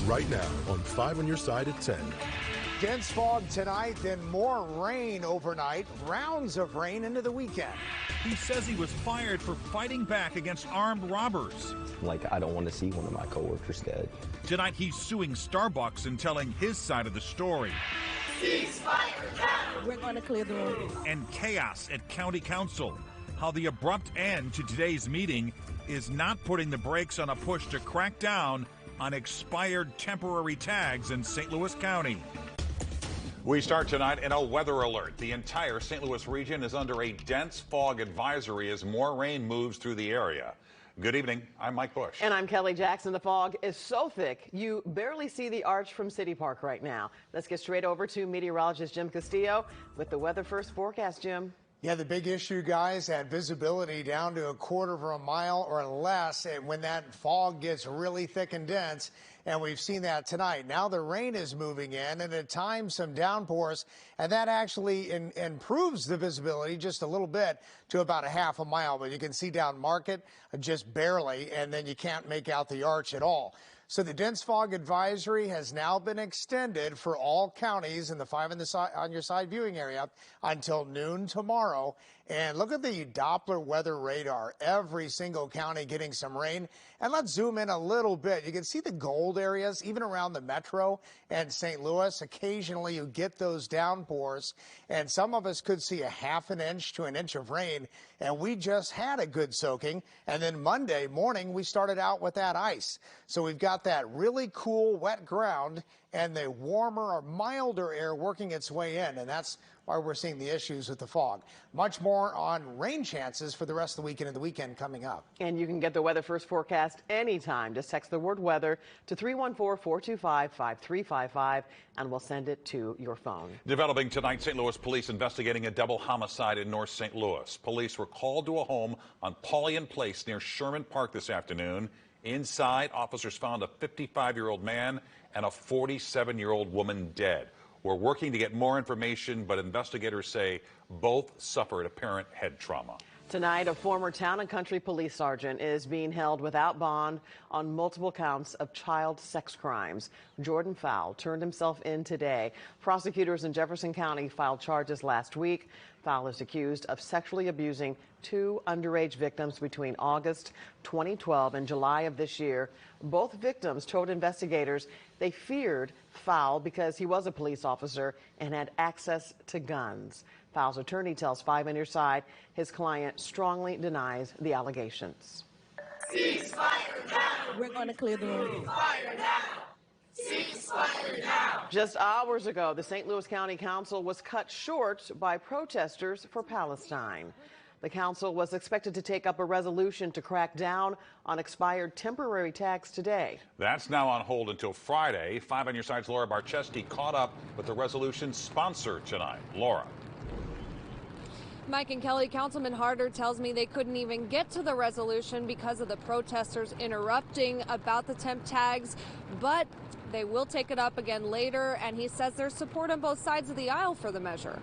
right now on 5 on your side at 10. Dense fog tonight, then more rain overnight, rounds of rain into the weekend. He says he was fired for fighting back against armed robbers. Like, I don't want to see one of my coworkers dead. Tonight, he's suing Starbucks and telling his side of the story. Ceasefire now! We're going to clear the road. And chaos at County Council. How the abrupt end to today's meeting is not putting the brakes on a push to crack down on expired temporary tags in St. Louis County. We start tonight in a weather alert. The entire St. Louis region is under a dense fog advisory as more rain moves through the area. Good evening. I'm Mike Bush. And I'm Kelly Jackson. The fog is so thick, you barely see the arch from City Park right now. Let's get straight over to meteorologist Jim Castillo with the weather first forecast, Jim. Yeah, the big issue, guys, that visibility down to a quarter of a mile or less when that fog gets really thick and dense. And we've seen that tonight. Now the rain is moving in, and at times some downpours, and that actually improves the visibility just a little bit to about a half a mile. But you can see down Market just barely, and then you can't make out the arch at all. So the dense fog advisory has now been extended for all counties in the 5 on your side viewing area until noon tomorrow. And look at the Doppler weather radar. Every single county getting some rain. And let's zoom in a little bit. You can see the gold areas, even around the metro and St. Louis. Occasionally you get those downpours, and some of us could see a half an inch to an inch of rain. And we just had a good soaking. And then Monday morning, we started out with that ice. So we've got that really cool, wet ground and the warmer or milder air working its way in. And that's why we're seeing the issues with the fog. Much more on rain chances for the rest of the weekend and the weekend coming up. And you can get the weather first forecast anytime. Just text the word weather to 314-425-5355 and we'll send it to your phone. Developing tonight, St. Louis police investigating a double homicide in North St. Louis. Police were called to a home on Paulian Place near Sherman Park this afternoon. Inside, officers found a 55-year-old man and a 47-year-old woman dead. We're working to get more information, but investigators say both suffered apparent head trauma. Tonight, a former Town and Country police sergeant is being held without bond on multiple counts of child sex crimes. Jordan Fowle turned himself in today. Prosecutors in Jefferson County filed charges last week. Fowle is accused of sexually abusing 2 underage victims between August 2012 and July of this year. Both victims told investigators they feared Fowle because he was a police officer and had access to guns. Fowle's attorney tells 5 on your side his client strongly denies the allegations. Ceasefire now! We're going to clear the road. Ceasefire now! Ceasefire now! Just hours ago, the St. Louis County Council was cut short by protesters for Palestine. The council was expected to take up a resolution to crack down on expired temporary tags today. That's now on hold until Friday. 5 on your side's Laura Barchesky caught up with the resolution sponsor tonight. Laura. Mike and Kelly, Councilman Harder tells me they couldn't even get to the resolution because of the protesters interrupting about the temp tags, but they will take it up again later, and he says there's support on both sides of the aisle for the measure.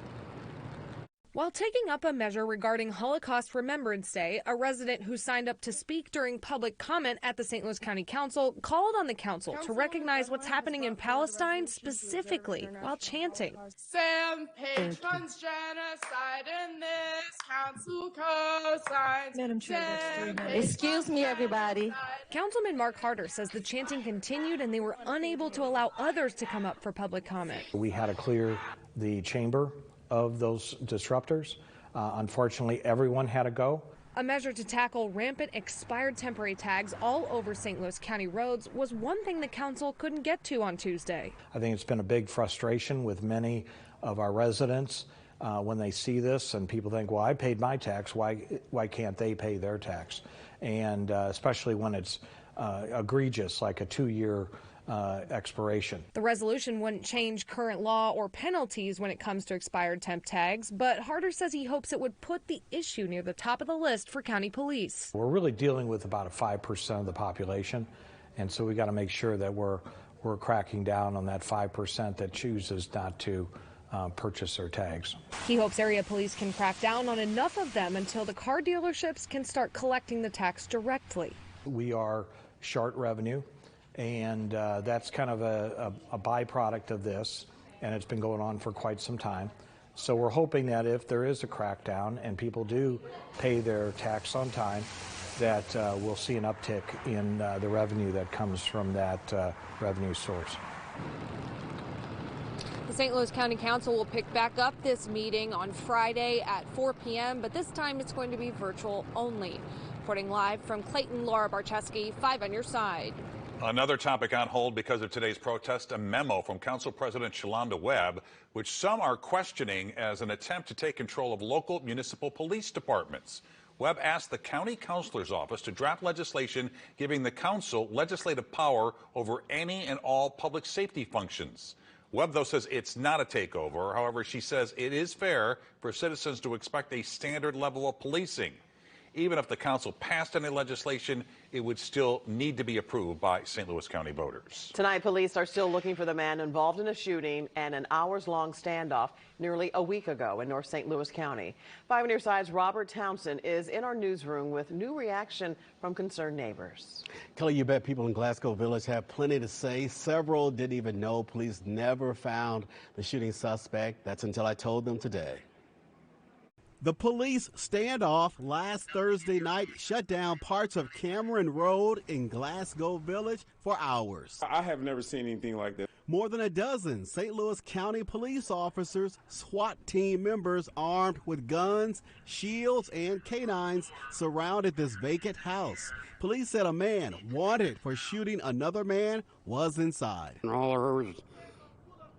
While taking up a measure regarding Holocaust Remembrance Day, a resident who signed up to speak during public comment at the St. Louis County Council called on the council to recognize what's happening in Palestine specifically while chanting. Sam Page funds genocide in this council co-signs. Madam Chair, excuse me, everybody. Councilman Mark Harder says the chanting continued and they were unable to allow others to come up for public comment. We had to clear the chamber of those disruptors. Unfortunately, everyone had to go. A measure to tackle rampant expired temporary tags all over St. Louis County roads was one thing the council couldn't get to on Tuesday. I think it's been a big frustration with many of our residents when they see this, and people think, well, I paid my tax, why can't they pay their tax? And especially when it's egregious, like a 2-year expiration. The resolution wouldn't change current law or penalties when it comes to expired temp tags, but Harder says he hopes it would put the issue near the top of the list for county police. We're really dealing with about a 5% of the population, and so we got to make sure that we're cracking down on that 5% that chooses not to purchase their tags. He hopes area police can crack down on enough of them until the car dealerships can start collecting the tax directly. We are short revenue, And that's kind of a byproduct of this, and it's been going on for quite some time. So we're hoping that if there is a crackdown and people do pay their tax on time, that we'll see an uptick in the revenue that comes from that revenue source. The St. Louis County Council will pick back up this meeting on Friday at 4 p.m., but this time it's going to be virtual only. Reporting live from Clayton, Laura Barcheski, 5 on your side. Another topic on hold because of today's protest, a memo from Council President Shalonda Webb, which some are questioning as an attempt to take control of local municipal police departments. Webb asked the county councilor's office to draft legislation giving the council legislative power over any and all public safety functions. Webb, though, says it's not a takeover. However, she says it is fair for citizens to expect a standard level of policing. Even if the council passed any legislation, it would still need to be approved by St. Louis County voters. Tonight, police are still looking for the man involved in a shooting and an hours-long standoff nearly a week ago in North St. Louis County. 5 on your side's Robert Townsend is in our newsroom with new reaction from concerned neighbors. Kelly, you bet people in Glasgow Village have plenty to say. Several didn't even know police never found the shooting suspect. That's until I told them today. The police standoff last Thursday night shut down parts of Cameron Road in Glasgow Village for hours. I have never seen anything like that. More than a dozen St. Louis County police officers, SWAT team members armed with guns, shields, and canines surrounded this vacant house. Police said a man wanted for shooting another man was inside. And all I heard was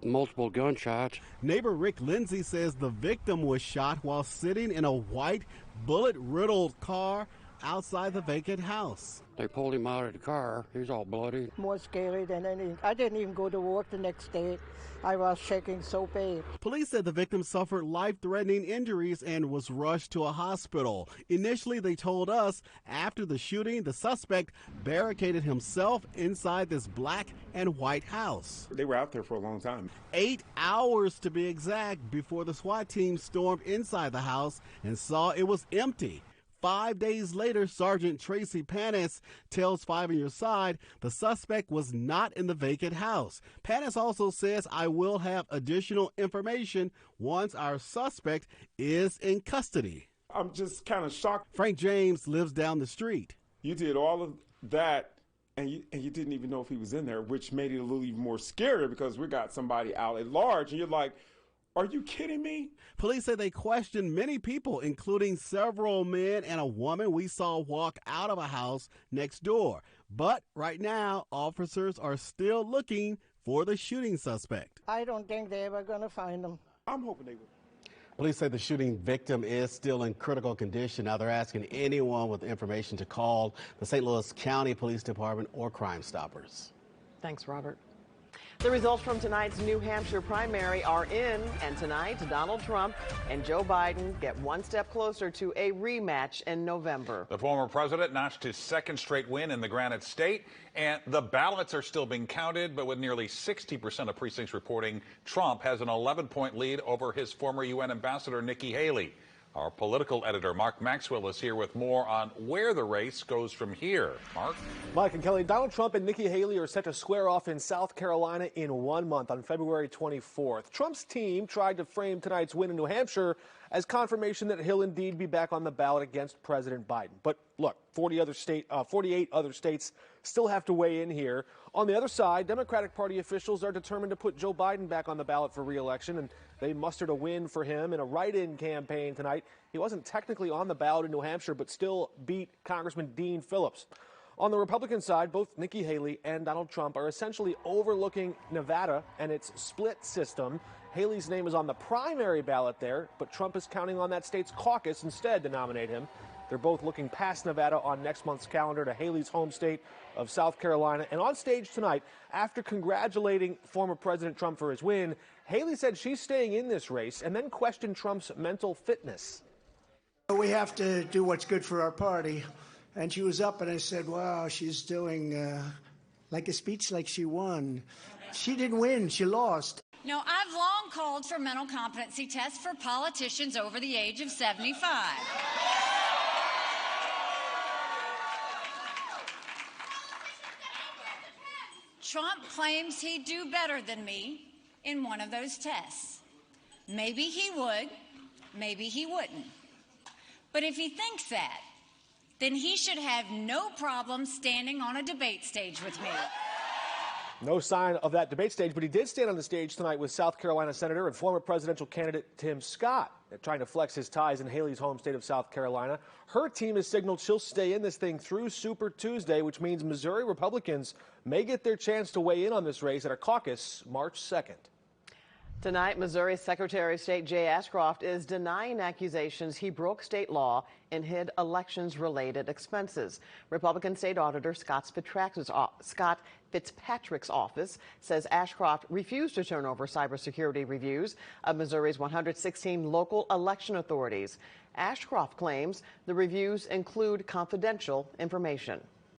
multiple gunshots. Neighbor Rick Lindsay says the victim was shot while sitting in a white, bullet-riddled car outside the vacant house. They pulled him out of the car. He was all bloody. More scary than anything. I didn't even go to work the next day. I was shaking so bad. Police said the victim suffered life-threatening injuries and was rushed to a hospital. Initially, they told us after the shooting, the suspect barricaded himself inside this black and white house. They were out there for a long time. 8 hours to be exact before the SWAT team stormed inside the house and saw it was empty. 5 days later, Sergeant Tracy Panis tells 5 on your side the suspect was not in the vacant house. Panis also says, I will have additional information once our suspect is in custody. I'm just kind of shocked. Frank James lives down the street. You did all of that, and you didn't even know if he was in there, which made it a little even more scary because we got somebody out at large, and you're like, are you kidding me? Police say they questioned many people, including several men and a woman we saw walk out of a house next door. But right now, officers are still looking for the shooting suspect. I don't think they're ever going to find him. I'm hoping they will. Police say the shooting victim is still in critical condition. Now they're asking anyone with information to call the St. Louis County Police Department or Crime Stoppers. Thanks, Robert. The results from tonight's New Hampshire primary are in, and tonight Donald Trump and Joe Biden get one step closer to a rematch in November. The former president notched his second straight win in the Granite State, and the ballots are still being counted, but with nearly 60% of precincts reporting, Trump has an 11-point lead over his former UN ambassador Nikki Haley. Our political editor, Mark Maxwell, is here with more on where the race goes from here. Mark? Mike and Kelly, Donald Trump and Nikki Haley are set to square off in South Carolina in 1 month on February 24th. Trump's team tried to frame tonight's win in New Hampshire as confirmation that he'll indeed be back on the ballot against President Biden. But look, 48 other states still have to weigh in here. On the other side, Democratic Party officials are determined to put Joe Biden back on the ballot for re-election, and they mustered a win for him in a write-in campaign tonight. He wasn't technically on the ballot in New Hampshire, but still beat Congressman Dean Phillips. On the Republican side, both Nikki Haley and Donald Trump are essentially overlooking Nevada and its split system. Haley's name is on the primary ballot there, but Trump is counting on that state's caucus instead to nominate him. They're both looking past Nevada on next month's calendar to Haley's home state of South Carolina. And on stage tonight, after congratulating former President Trump for his win, Haley said she's staying in this race and then questioned Trump's mental fitness. We have to do what's good for our party. And she was up and I said, wow, she's doing like a speech like she won. She didn't win, she lost. No, I've long called for mental competency tests for politicians over the age of 75. Trump claims he'd do better than me in one of those tests. Maybe he would, maybe he wouldn't. But if he thinks that, then he should have no problem standing on a debate stage with me. No sign of that debate stage, but he did stand on the stage tonight with South Carolina Senator and former presidential candidate Tim Scott, trying to flex his ties in Haley's home state of South Carolina. Her team has signaled she'll stay in this thing through Super Tuesday, which means Missouri Republicans may get their chance to weigh in on this race at a caucus March 2nd. Tonight, Missouri Secretary of State Jay Ashcroft is denying accusations he broke state law and hid elections-related expenses. Republican State Auditor Scott Fitzpatrick's office says Ashcroft refused to turn over cybersecurity reviews of Missouri's 116 local election authorities. Ashcroft claims the reviews include confidential information.